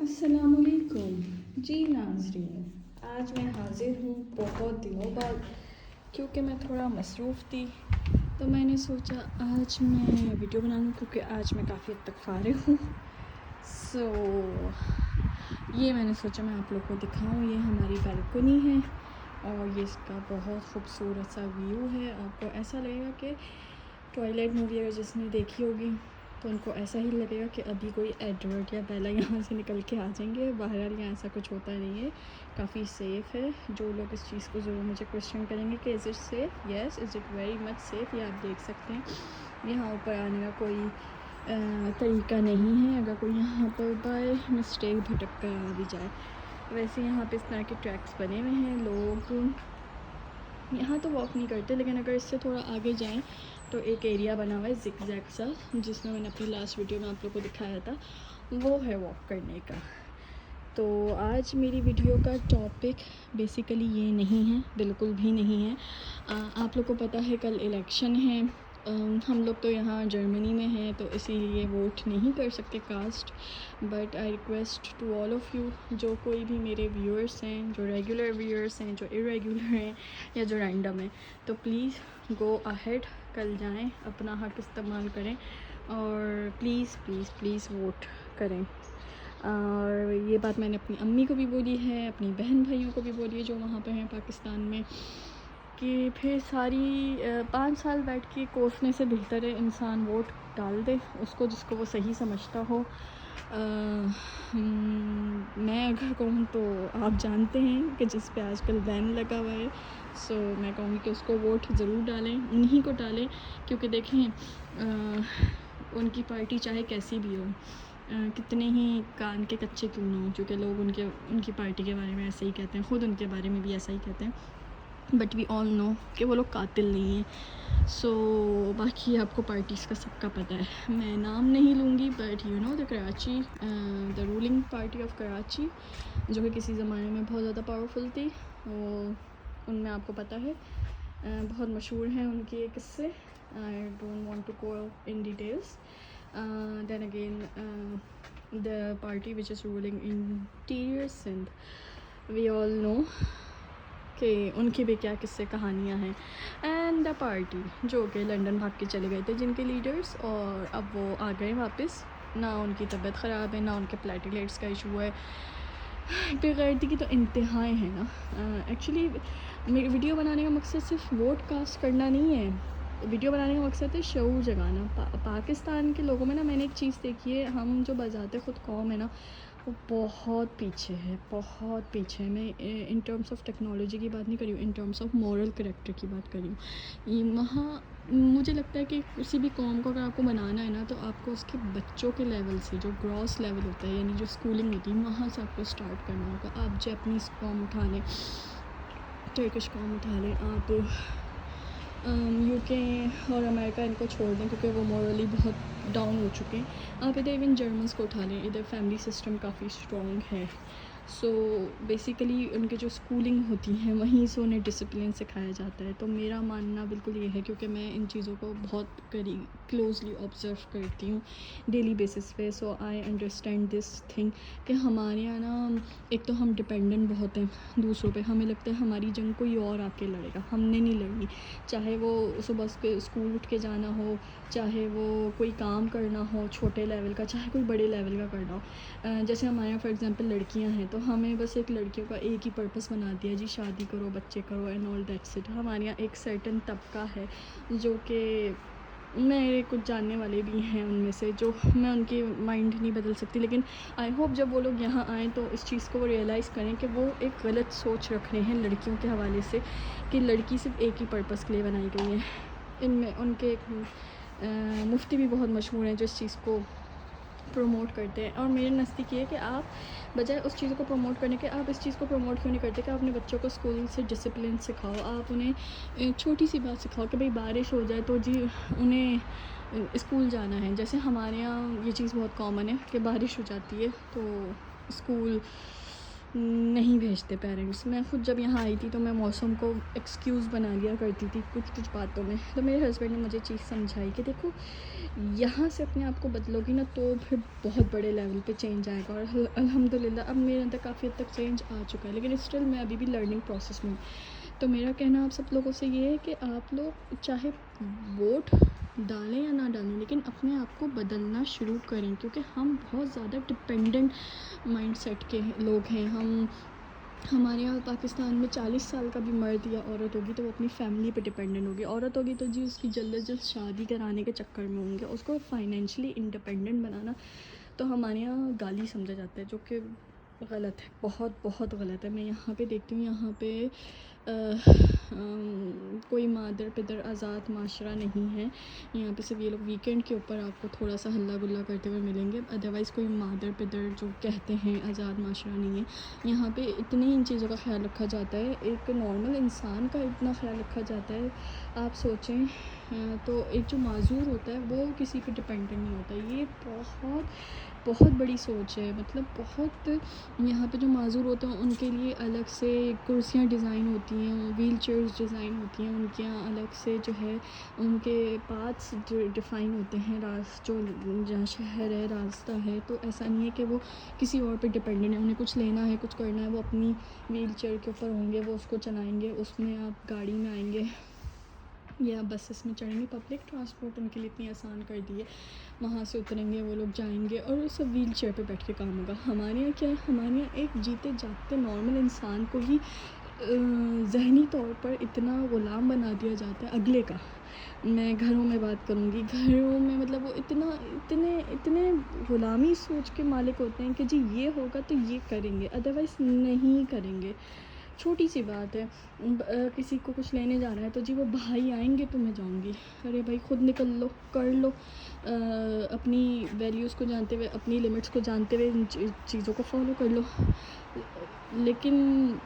अस्सलाम वालेकुम जी नाज़रीन, आज मैं हाज़िर हूँ बहुत दिनों बाद, क्योंकि मैं थोड़ा मसरूफ़ थी तो मैंने सोचा आज मैं वीडियो बना लूँ, क्योंकि आज मैं काफ़ी हद तक फ़ारिग हूँ। ये मैंने सोचा मैं आप लोग को दिखाऊँ। ये हमारी बालकनी है और ये इसका बहुत खूबसूरत सा व्यू है। आपको ऐसा लगेगा कि ट्वाइलाइट मूवी अगर जिसने देखी होगी तो उनको ऐसा ही लगेगा कि अभी कोई एडवर्ड या बेला यहाँ से निकल के आ जाएंगे। बहरहाल यहाँ ऐसा कुछ होता नहीं है, काफ़ी सेफ़ है। जो लोग इस चीज़ को ज़रूर मुझे क्वेश्चन करेंगे कि is it safe, yes is it very much safe. ये आप देख सकते हैं यहाँ ऊपर आने का कोई तरीका नहीं है, अगर कोई यहाँ पर बाय मिस्टेक भटक कर आ भी जाए। वैसे यहाँ पे इस तरह के ट्रैक्स बने हुए हैं, लोग यहाँ तो वॉक नहीं करते, लेकिन अगर इससे थोड़ा आगे जाएं तो एक एरिया बना हुआ है ज़िगज़ैग सा, जिसमें मैंने अपनी लास्ट वीडियो में आप लोग को दिखाया था, वो है वॉक करने का। तो आज मेरी वीडियो का टॉपिक बेसिकली ये नहीं है, बिल्कुल भी नहीं है। आप लोग को पता है कल इलेक्शन है। हम लोग तो यहाँ जर्मनी में हैं तो इसीलिए वोट नहीं कर सकते caste, but I request to all of you, जो कोई भी मेरे व्यूअर्स हैं, जो रेगुलर व्यूअर्स हैं, जो इरेगुलर हैं या जो रैंडम हैं, तो प्लीज़ गो अहेड, कल जाएं, अपना हक़ इस्तेमाल करें और प्लीज़ प्लीज़ प्लीज़ वोट करें। और ये बात मैंने अपनी अम्मी को भी बोली है, अपनी बहन भाइयों को भी बोली है जो वहाँ पर हैं पाकिस्तान में, कि फिर सारी 5 साल बैठ के कोसने से बेहतर है इंसान वोट डाल दे उसको जिसको वो सही समझता हो। मैं अगर कहूँ तो आप जानते हैं कि जिस पे आजकल बैन लगा हुआ है, सो मैं कहूँगी कि उसको वोट ज़रूर डालें, उन्हीं को डालें, क्योंकि देखें उनकी पार्टी चाहे कैसी भी हो, कितने ही कान के कच्चे क्यों ना हो, क्योंकि लोग उनकी पार्टी के बारे में ऐसे ही कहते हैं, ख़ुद उनके बारे में भी ऐसा ही कहते हैं, बट वी ऑल नो कि वो लोग कातिल नहीं हैं। सो बाकी आपको पार्टीज़ का सबका पता है, मैं नाम नहीं लूँगी, but you know the Karachi, the ruling party of Karachi, जो कि किसी ज़माने में बहुत ज़्यादा पावरफुल थी, वो उनमें आपको पता है बहुत मशहूर हैं उनके किस्से। I don't want to go in details. Then again the party which is ruling interior Sindh, we all know कि उनकी भी क्या किस्से कहानियाँ हैं। एंड द पार्टी जो कि लंदन भाग के चले गए थे जिनके लीडर्स, और अब वो आ गए वापस, ना उनकी तबीयत ख़राब है, ना उनके प्लेटलेट्स का इशू है। बेगैरती की तो इंतहाएँ हैं ना। एक्चुअली मेरी वीडियो बनाने का मकसद सिर्फ वोट कास्ट करना नहीं है, वीडियो बनाने का मकसद है शऊर जगाना। पाकिस्तान के लोगों में ना मैंने एक चीज़ देखी है, हम जो बजाते ख़ुद कौम है ना, वो बहुत पीछे है, बहुत पीछे है। मैं इन टर्म्स ऑफ टेक्नोलॉजी की बात नहीं कर रही हूँ, in terms of moral character की बात कर रही हूँ। वहाँ मुझे लगता है कि किसी भी कौम को अगर आपको बनाना है ना, तो आपको उसके बच्चों के लेवल से, जो ग्रॉस लेवल होता है, यानी जो स्कूलिंग होती है, वहाँ से आपको स्टार्ट करना होगा। आप जैपनीज़ कौम उठा लें, टर्किश कौम उठा लें, आप यूके और अमेरिका इनको छोड़ दें क्योंकि वो मॉरली बहुत डाउन हो चुके हैं। आप इधर इवन जर्मन्स को उठा लें, इधर फैमिली सिस्टम काफ़ी स्ट्रॉन्ग है। सो बेसिकली उनके जो स्कूलिंग होती है वहीं से उन्हें डिसिप्लिन सिखाया जाता है। तो मेरा मानना बिल्कुल ये है, क्योंकि मैं इन चीज़ों को बहुत क्लोजली ऑब्ज़र्व करती हूँ डेली बेसिस पे। सो आई अंडरस्टैंड दिस थिंग कि हमारे यहाँ ना एक तो हम डिपेंडेंट बहुत हैं दूसरों पे, हमें लगता है हमारी जंग कोई और आके लड़ेगा, हमने नहीं लड़नी। चाहे वो सुबह स्कूल उठ के जाना हो, चाहे वो कोई काम करना हो छोटे लेवल का, चाहे कोई बड़े लेवल का करना हो। जैसे हमारे यहाँ फॉर एग्जांपल लड़कियां हैं, तो हमें बस एक लड़कियों का एक ही पर्पस बना दिया जी, शादी करो, बच्चे करो एंड ऑल दैट्स इट। हमारे यहाँ एक सर्टन तबका है जो कि मेरे कुछ जानने वाले भी हैं उनमें से, जो मैं उनकी माइंड नहीं बदल सकती, लेकिन आई होप जब वो लोग यहाँ आएँ तो इस चीज़ को वो रियलाइज़ करें कि वो एक गलत सोच रख रहे हैं लड़कियों के हवाले से, कि लड़की सिर्फ एक ही पर्पस के लिए बनाई गई है। इनमें उनके एक मुफ्ती भी बहुत मशहूर हैं जो इस चीज़ को प्रमोट करते हैं, और मेरे नज़दीक ये है कि आप बजाय उस चीज़ को प्रमोट करने के, आप इस चीज़ को प्रमोट क्यों नहीं करते कि आप अपने बच्चों को स्कूल से डिसिप्लिन सिखाओ। आप उन्हें छोटी सी बात सिखाओ कि भाई बारिश हो जाए तो जी उन्हें स्कूल जाना है। जैसे हमारे यहाँ ये चीज़ बहुत कॉमन है कि बारिश हो जाती है तो स्कूल نہیں بھیجتے پیرنٹس. میں خود جب یہاں آئی تھی تو میں موسم کو ایکسکیوز بنا لیا کرتی تھی کچھ باتوں میں. تو میرے ہسبینڈ نے مجھے چیز سمجھائی کہ دیکھو یہاں سے اپنے آپ کو بدلو گی نا تو پھر بہت بڑے لیول پہ چینج آئے گا. اور الحمد للہ اب میرے اندر کافی حد تک چینج آ چکا ہے, لیکن اسٹل میں ابھی بھی لرننگ پروسیس میں ہوں. تو میرا کہنا آپ سب لوگوں سے یہ ہے کہ آپ لوگ چاہے ووٹ ڈالیں یا نہ ڈالیں لیکن اپنے آپ کو بدلنا شروع کریں, کیونکہ ہم بہت زیادہ ڈپینڈنٹ مائنڈ سیٹ کے لوگ ہیں. ہمارے یہاں پاکستان میں 40 سال کا بھی مرد یا عورت ہوگی تو وہ اپنی فیملی پہ ڈپینڈنٹ ہوگی. عورت ہوگی تو جی اس کی جلد از جلد شادی کرانے کے چکر میں ہوں گے, اس کو فائنینشلی انڈیپینڈنٹ بنانا تو ہمارے یہاں گالی سمجھا جاتا ہے, جو کہ غلط ہے, بہت بہت غلط ہے. میں یہاں پہ دیکھتی ہوں یہاں پہ کوئی مادر پدر آزاد معاشرہ نہیں ہے. یہاں پہ صرف یہ لوگ ویکینڈ کے اوپر آپ کو تھوڑا سا ہلا گلا کرتے ہوئے ملیں گے, ادروائز کوئی مادر پدر جو کہتے ہیں آزاد معاشرہ نہیں ہے. یہاں پہ اتنی ان چیزوں کا خیال رکھا جاتا ہے, ایک نارمل انسان کا اتنا خیال رکھا جاتا ہے. آپ سوچیں تو ایک جو معذور ہوتا ہے وہ کسی پہ ڈپینڈنٹ نہیں ہوتا. یہ بہت بڑی سوچ ہے. مطلب بہت یہاں پہ جو معذور ہوتے ہیں ان کے لیے الگ سے کرسیاں ڈیزائن ہوتی ہیں, ویل چیئرز ڈیزائن ہوتی ہیں, ان کے یہاں الگ سے جو ہے ان کے پاتھس ڈیفائن ہوتے ہیں, جو جہاں شہر ہے راستہ ہے. تو ایسا نہیں ہے کہ وہ کسی اور پہ ڈپینڈنٹ ہے. انہیں کچھ لینا ہے کچھ کرنا ہے وہ اپنی ویل چیئر کے اوپر ہوں گے, وہ اس کو چلائیں گے, اس میں آپ گاڑی میں آئیں گے یا بسز میں چڑھیں گے. پبلک ٹرانسپورٹ ان کے لیے اتنی آسان کر دی ہے, وہاں سے اتریں گے وہ لوگ جائیں گے اور سب ویل چیئر پہ بیٹھ کے کام ہوگا. ہمارے یہاں کیا ہے, ہمارے یہاں ایک جیتے جاگتے نارمل انسان کو ہی ذہنی طور پر اتنا غلام بنا دیا جاتا ہے اگلے کا. میں گھروں میں بات کروں گی, گھروں میں مطلب وہ اتنے غلامی سوچ کے مالک ہوتے ہیں کہ جی یہ ہوگا تو یہ کریں گے, ادروائز نہیں کریں گے. چھوٹی سی بات ہے, کسی کو کچھ لینے جانا ہے تو جی وہ بھائی آئیں گے تو میں جاؤں گی. ارے بھائی خود نکل لو, کر لو, اپنی ویلیوز کو جانتے ہوئے اپنی لمٹس کو جانتے ہوئے ان چیزوں کو فالو کر لو. لیکن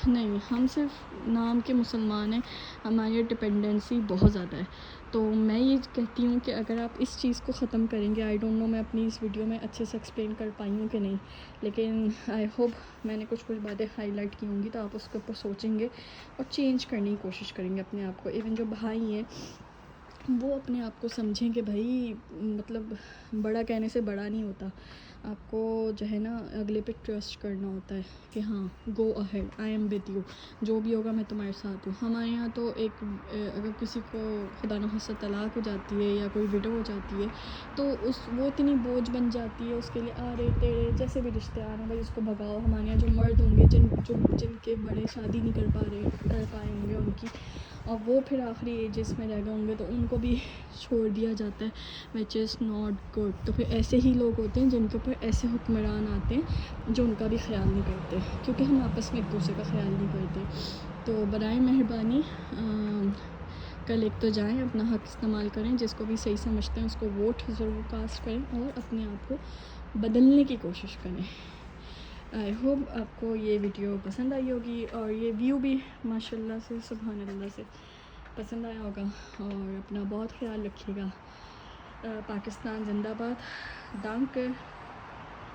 نہیں, ہم صرف نام کے مسلمان ہیں, ہماری ڈپینڈنسی بہت زیادہ ہے. تو میں یہ کہتی ہوں کہ اگر آپ اس چیز کو ختم کریں گے, آئی ڈونٹ نو میں اپنی اس ویڈیو میں اچھے سے ایکسپلین کر پائی ہوں کہ نہیں, لیکن آئی ہوپ میں نے کچھ باتیں ہائی لائٹ کی ہوں گی تو آپ اس کے اوپر سوچیں گے اور چینج کرنے کی کوشش کریں گے اپنے آپ کو. ایون جو بھائی ہیں وہ اپنے آپ کو سمجھیں کہ بھائی مطلب بڑا کہنے سے بڑا نہیں ہوتا. آپ کو جو ہے نا اگلے پہ ٹرسٹ کرنا ہوتا ہے کہ ہاں go ahead, I am with you, جو بھی ہوگا میں تمہارے ساتھ ہوں. ہمارے یہاں تو ایک اگر کسی کو خدا نخواستہ طلاق ہو جاتی ہے یا کوئی وڈو ہو جاتی ہے تو وہ اتنی بوجھ بن جاتی ہے اس کے لیے, آرے تیرے جیسے بھی رشتے آ رہے ہیں بھائی اس کو بھگاؤ. ہمارے یہاں جو مرد ہوں گے جن کے بڑے شادی نہیں کر پائے ہوں گے ان کی, اور وہ پھر آخری ایجز میں رہ گئے ہوں گے تو ان کو بھی چھوڑ دیا جاتا ہے, وچ از ناٹ گڈ. تو پھر ایسے ہی لوگ ہوتے ہیں جن کے اوپر ایسے حکمران آتے ہیں جو ان کا بھی خیال نہیں کرتے, کیونکہ ہم آپس میں ایک دوسرے کا خیال نہیں کرتے. تو برائے مہربانی کل ایک تو جائیں, اپنا حق استعمال کریں, جس کو بھی صحیح سمجھتے ہیں اس کو ووٹ ضرور کاسٹ کریں اور اپنے آپ کو بدلنے کی کوشش کریں. آئی ہوپ آپ کو یہ ویڈیو پسند آئی ہوگی اور یہ ویو بھی ماشاء اللہ سے سبحان اللہ سے پسند آیا ہوگا. اور اپنا بہت خیال رکھیے گا. پاکستان زندہ باد. ڈانکر.